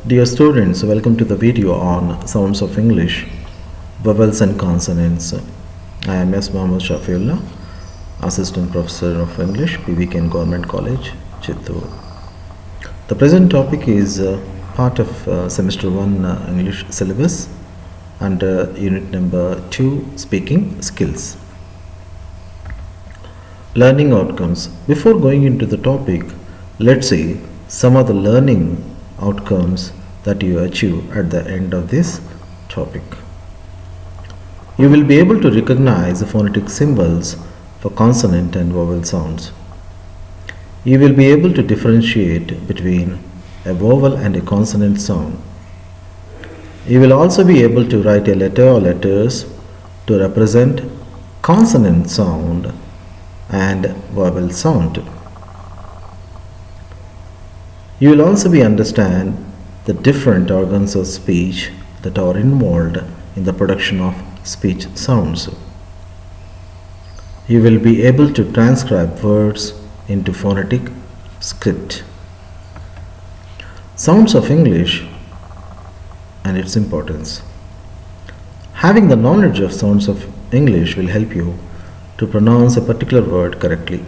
Dear students, welcome to the video on Sounds of English, Vowels and Consonants. I am S. Mohammed Shafiullah, Assistant Professor of English, PVK Government College, Chittoor. The present topic is part of Semester 1 English syllabus under Unit number 2, Speaking Skills. Learning outcomes. Before going into the topic, let's see some of the learning outcomes that you achieve at the end of this topic. You will be able to recognize the phonetic symbols for consonant and vowel sounds. You will be able to differentiate between a vowel and a consonant sound. You will also be able to write a letter or letters to represent consonant sound and vowel sound. You will also be understand the different organs of speech that are involved in the production of speech sounds. You will be able to transcribe words into phonetic script. Sounds of English and its importance. Having the knowledge of sounds of English will help you to pronounce a particular word correctly.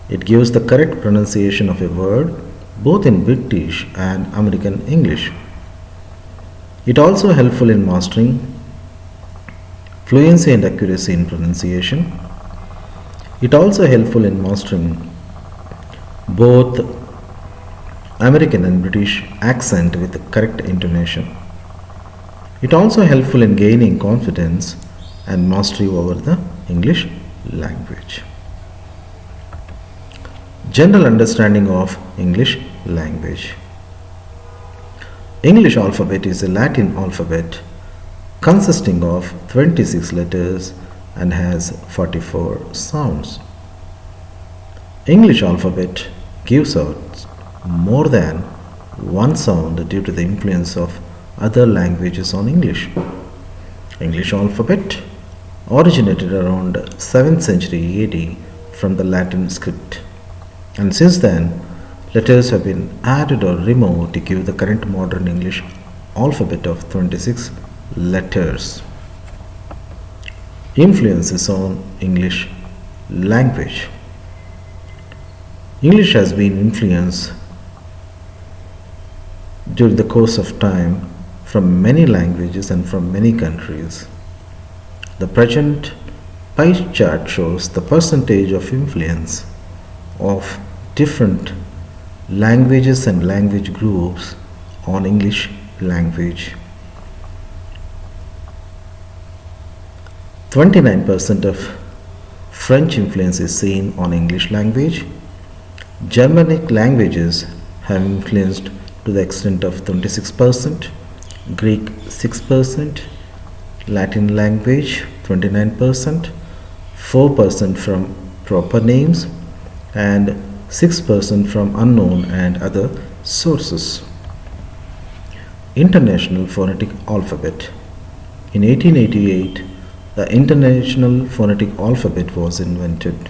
It gives the correct pronunciation of a word both in British and American English. It also helpful in mastering fluency and accuracy in pronunciation. It also helpful in mastering both American and British accent with the correct intonation. It also helpful in gaining confidence and mastery over the English language. General understanding of English language. English alphabet is a Latin alphabet consisting of 26 letters and has 44 sounds. English alphabet gives out more than one sound due to the influence of other languages on English. English alphabet originated around 7th century AD from the Latin script, and since then letters have been added or removed to give the current modern English alphabet of 26 letters. Influences on English language. English has been influenced during the course of time from many languages and from many countries. The present pie chart shows the percentage of influence of different languages and language groups on English language. 29% of French influence is seen on English language. Germanic languages have influenced to the extent of 26%, Greek 6%, Latin language 29%, 4% from proper names, and 6% from unknown and other sources. International Phonetic Alphabet. In 1888, the International Phonetic Alphabet was invented.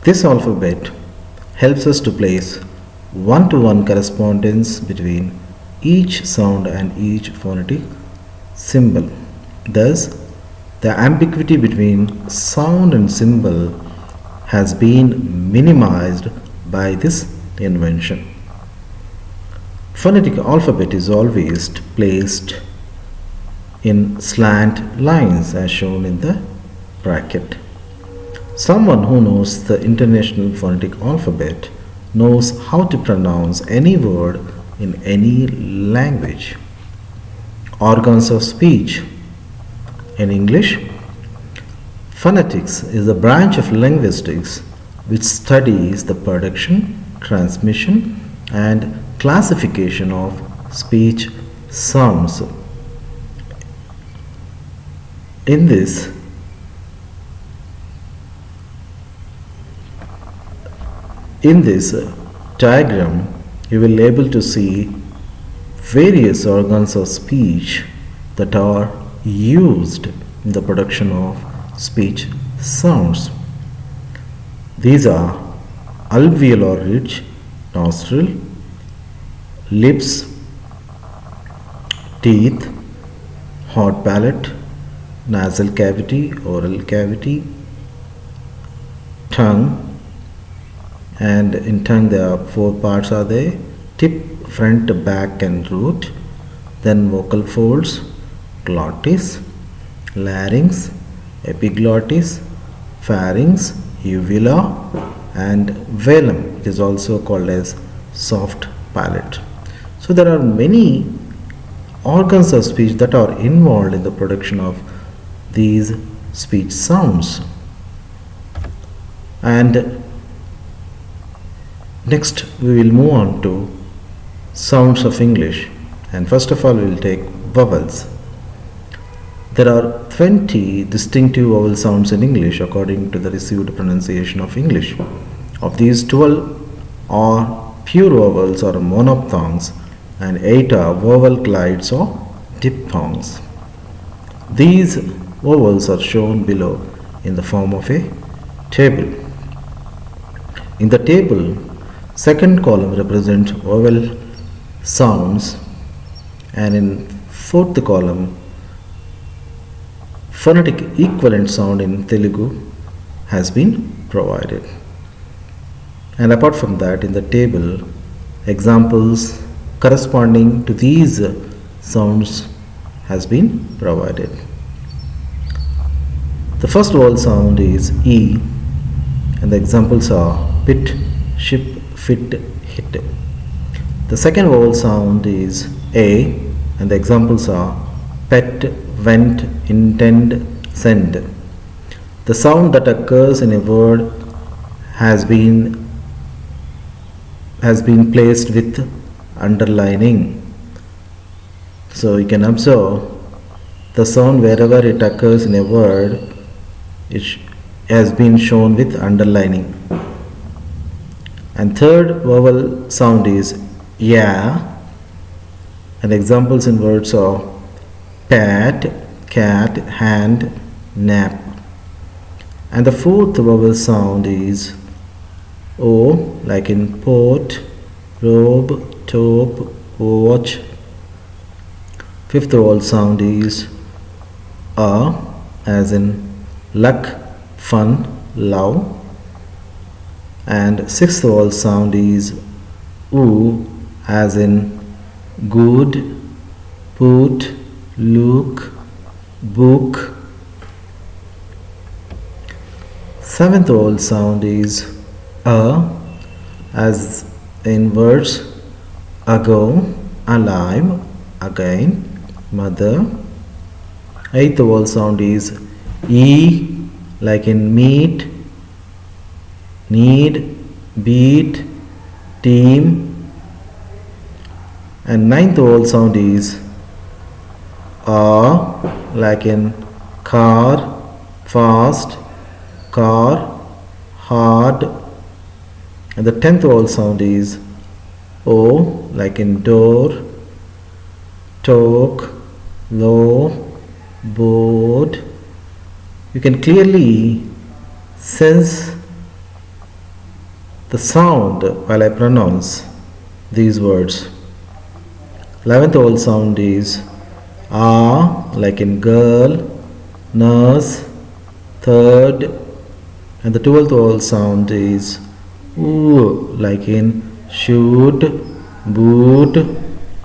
This alphabet helps us to place one-to-one correspondence between each sound and each phonetic symbol. Thus, the ambiguity between sound and symbol has been minimized by this invention. Phonetic alphabet is always placed in slant lines as shown in the bracket. Someone who knows the International Phonetic Alphabet knows how to pronounce any word in any language. Organs of speech. In English, phonetics is a branch of linguistics which studies the production, transmission, and classification of speech sounds. In this diagram, you will be able to see various organs of speech that are used in the production of speech sounds. These are alveolar ridge, nostril, lips, teeth, hard palate, nasal cavity, oral cavity, tongue, and in tongue there are four parts are there: tip, front, back and root, then vocal folds, glottis, larynx, epiglottis, pharynx, uvula and velum. It is also called as soft palate. So there are many organs of speech that are involved in the production of these speech sounds. And next we will move on to sounds of English, and first of all we will take vowels. There are 20 distinctive vowel sounds in English according to the received pronunciation of English. Of these, 12 are pure vowels or monophthongs and 8 are vowel glides or diphthongs. These vowels are shown below in the form of a table. In the table, second column represents vowel sounds, and in fourth column phonetic equivalent sound in Telugu has been provided. And apart from that, in the table, examples corresponding to these sounds has been provided. The first vowel sound is E, and the examples are pit, ship, fit, hit. The second vowel sound is A, and the examples are pet, went, intend, send. The sound that occurs in a word has been placed with underlining. So you can observe the sound wherever it occurs in a word, it has been shown with underlining. And third vowel sound is ya, and examples in words are pat, cat, hand, nap. And the fourth vowel sound is O, like in port, robe, top, watch. Fifth vowel sound is A, as in luck, fun, love. And sixth vowel sound is U, as in good, put, look, book. Seventh vowel sound is A, as in words ago, alive, again, mother. Eighth vowel sound is E, like in meet, need, beat, team. And ninth vowel sound is A, like in car, fast, car, hard. And the 10th vowel sound is O, like in door, talk, low, board. You can clearly sense the sound while I pronounce these words. 11th vowel sound is A, like in girl, nurse, third. And the 12th vowel sound is U, like in shoot, boot,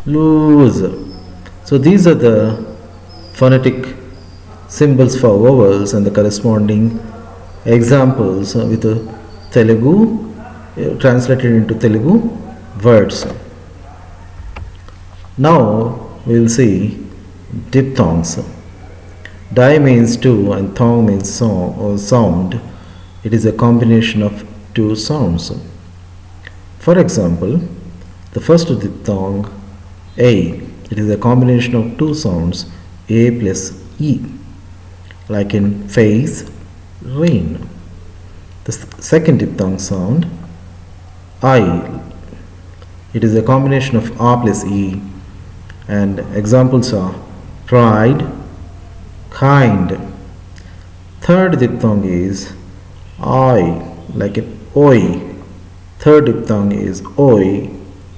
lose. So these are the phonetic symbols for vowels and the corresponding examples with Telugu, translated into Telugu words. Now we will see diphthongs. Di means two and thong means song or sound. It is a combination of two sounds. For example, the first diphthong A, it is a combination of two sounds A plus E, like in face, rain. The second diphthong sound I, it is a combination of A plus E, and examples are pride, kind. Third diphthong is I, like in oi. Third diphthong is oi,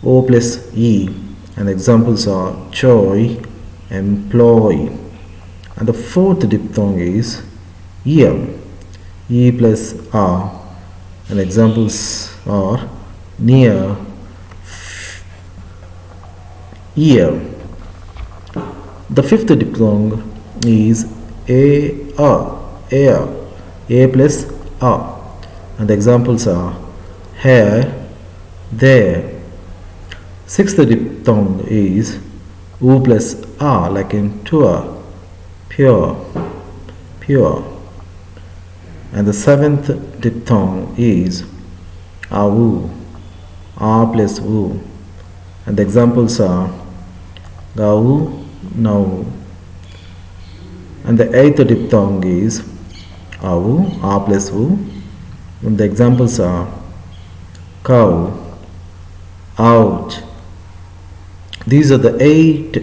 O plus E. And examples are joy, employ. And the fourth diphthong is ear, E plus R. And examples are near, ear. The fifth diphthong is air, A plus R. And the examples are here, there. Sixth diphthong is U plus R, like in tour, pure, pure. And the seventh diphthong is AU, R plus U. And the examples are Gau, now. And the eighth diphthong is AU, R plus U. And the examples are cow, out. These are the 8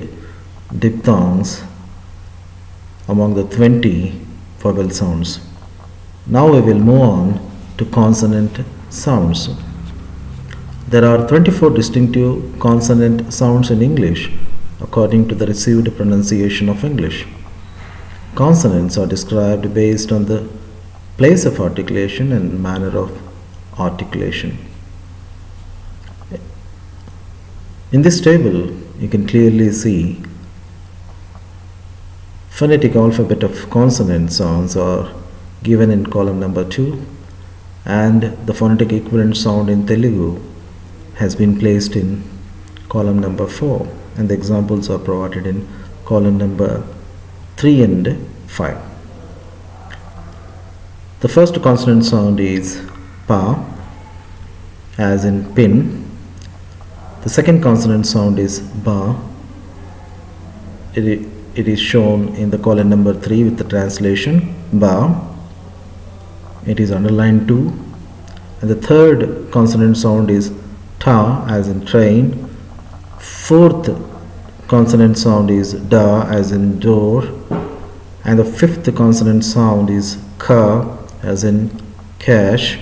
diphthongs among the 20 vowel sounds. Now we will move on to consonant sounds. There are 24 distinctive consonant sounds in English according to the received pronunciation of English. Consonants are described based on the place of articulation and manner of articulation. In this table, you can clearly see phonetic alphabet of consonant sounds are given in column number 2, and the phonetic equivalent sound in Telugu has been placed in column number 4, and the examples are provided in column number 3 and 5. The first consonant sound is pa, as in pin. The second consonant sound is ba. It is shown in the column number 3 with the translation ba. It is underlined too. And the third consonant sound is ta, as in train. Fourth consonant sound is da, as in door. And the fifth consonant sound is ka, as in cash.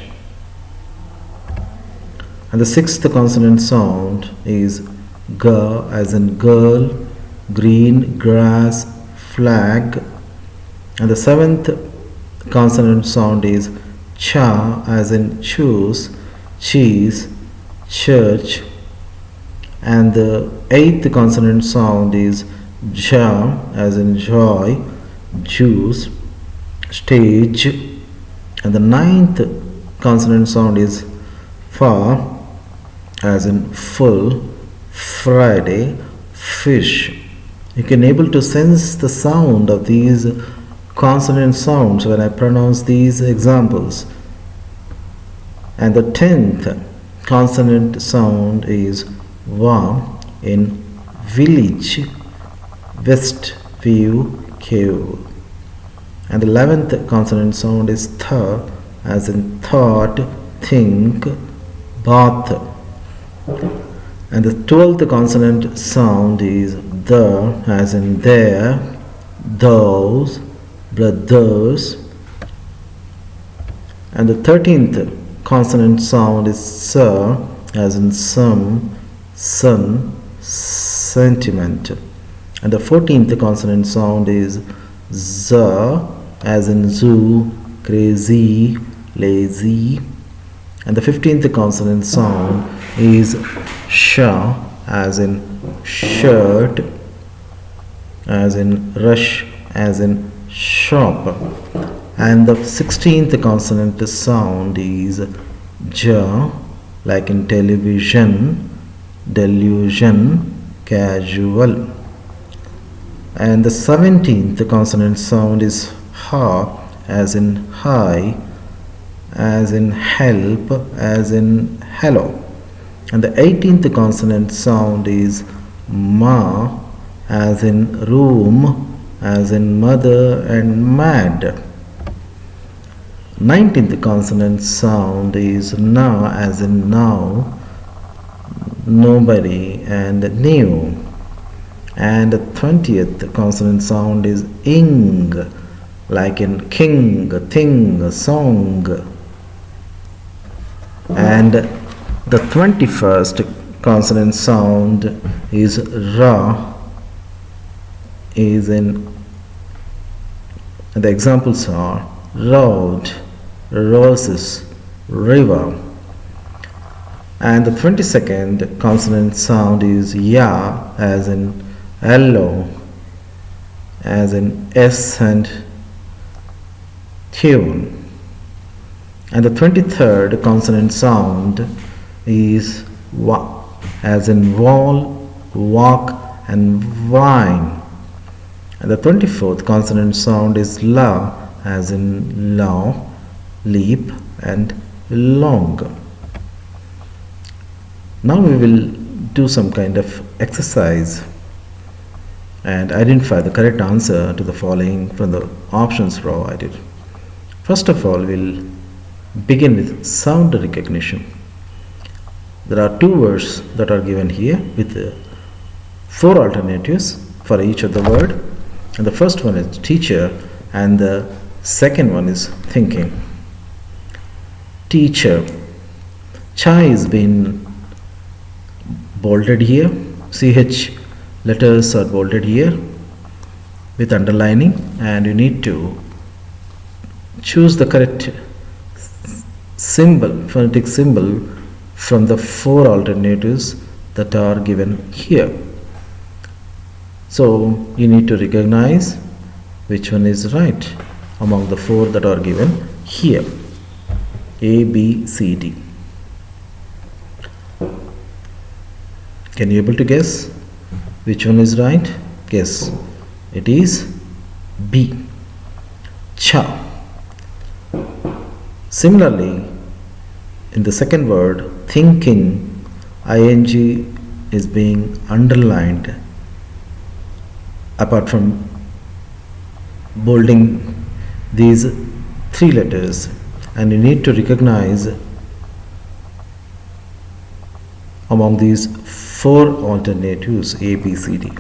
And the sixth consonant sound is ga, as in girl, green, grass, flag. And the seventh consonant sound is cha, as in choose, cheese, church. And the eighth consonant sound is ja, as in joy, juice, stage. And the ninth consonant sound is fa, as in full, Friday, fish. You can able to sense the sound of these consonant sounds when I pronounce these examples. And the 10th consonant sound is va, in village, west view, cave. And the 11th consonant sound is tha, as in thought, think, bath. And the 12th consonant sound is the, as in there, those, brothers. And the 13th consonant sound is sa, as in some, sun, sentiment. And the 14th consonant sound is za, as in zoo, crazy, lazy. And the 15th consonant sound is sha, as in shirt, as in rush, as in shop. And the 16th consonant sound is ja, like in television, delusion, casual. And the 17th consonant sound is ha, as in high, as in help, as in hello. And the 18th consonant sound is ma, as in room, as in mother and mad. 19th consonant sound is na, as in now, nobody and new. And the 20th consonant sound is ing, like in king, thing, song. And the 21st consonant sound is ra, is in, and the examples are road, roses, river. And the 22nd consonant sound is ya, as in yellow, as in s and tune. And the 23rd consonant sound is wa, as in wall, walk, and vine. And the 24th consonant sound is la, as in law, leap, and long. Now we will do some kind of exercise and identify the correct answer to the following from the options provided. First of all, we'll begin with sound recognition. There are two words that are given here with four alternatives for each of the word, and the first one is teacher and the second one is thinking. Teacher. Cha is being bolded here. CH letters are bolded here with underlining, and you need to choose the correct symbol, phonetic symbol from the four alternatives that are given here. So you need to recognize which one is right among the four that are given here. A, B, C, D. Can you able to guess which one is right? Guess. It is B. Cha. Similarly, in the second word, thinking, ing is being underlined apart from bolding these three letters, and you need to recognize among these four alternatives A, B, C, D.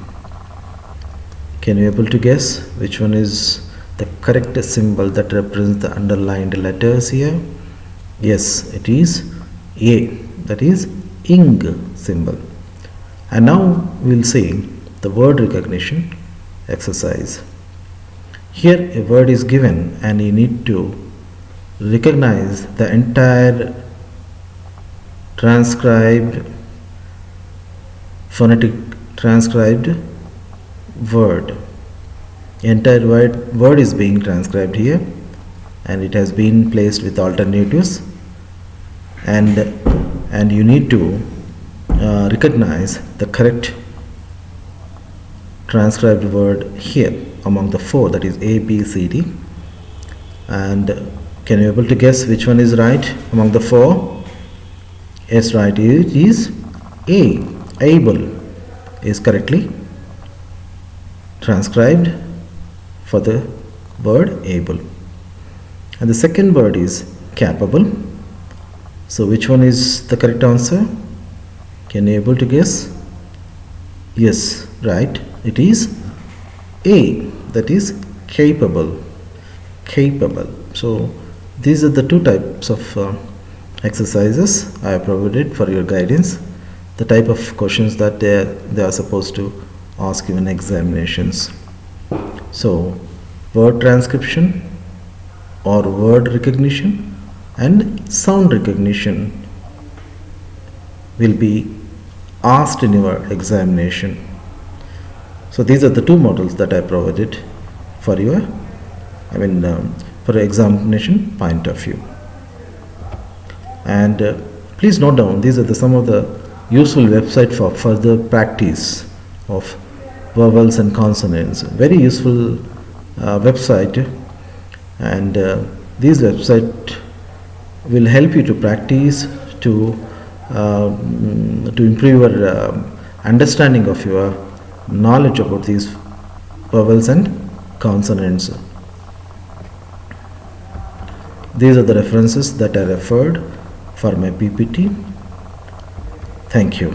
Can you able to guess which one is the correct symbol that represents the underlined letters here? Yes, it is A, that is ing symbol. And now we will see the word recognition exercise. Here a word is given and you need to recognize the entire transcribed, phonetic transcribed word. Entire word is being transcribed here, and it has been placed with alternatives, and you need to recognize the correct transcribed word here among the four, that is A, B, C, D. And can you able to guess which one is right among the four? Yes, right, it is A. Able is correctly transcribed for the word able. And the second word is capable. So which one is the correct answer? Can you able to guess? Yes, right, it is A, that is capable. Capable. So these are the two types of exercises I have provided for your guidance, the type of questions that they are supposed to ask you in examinations. So word transcription or word recognition and sound recognition will be asked in your examination. So these are the two models that I provided for your, for examination point of view. And please note down, these are some of the useful website for further practice of vowels and consonants. Very useful website, and this website will help you to practice, to improve your understanding of your knowledge about these vowels and consonants. These are the references that I referred for my PPT. Thank you.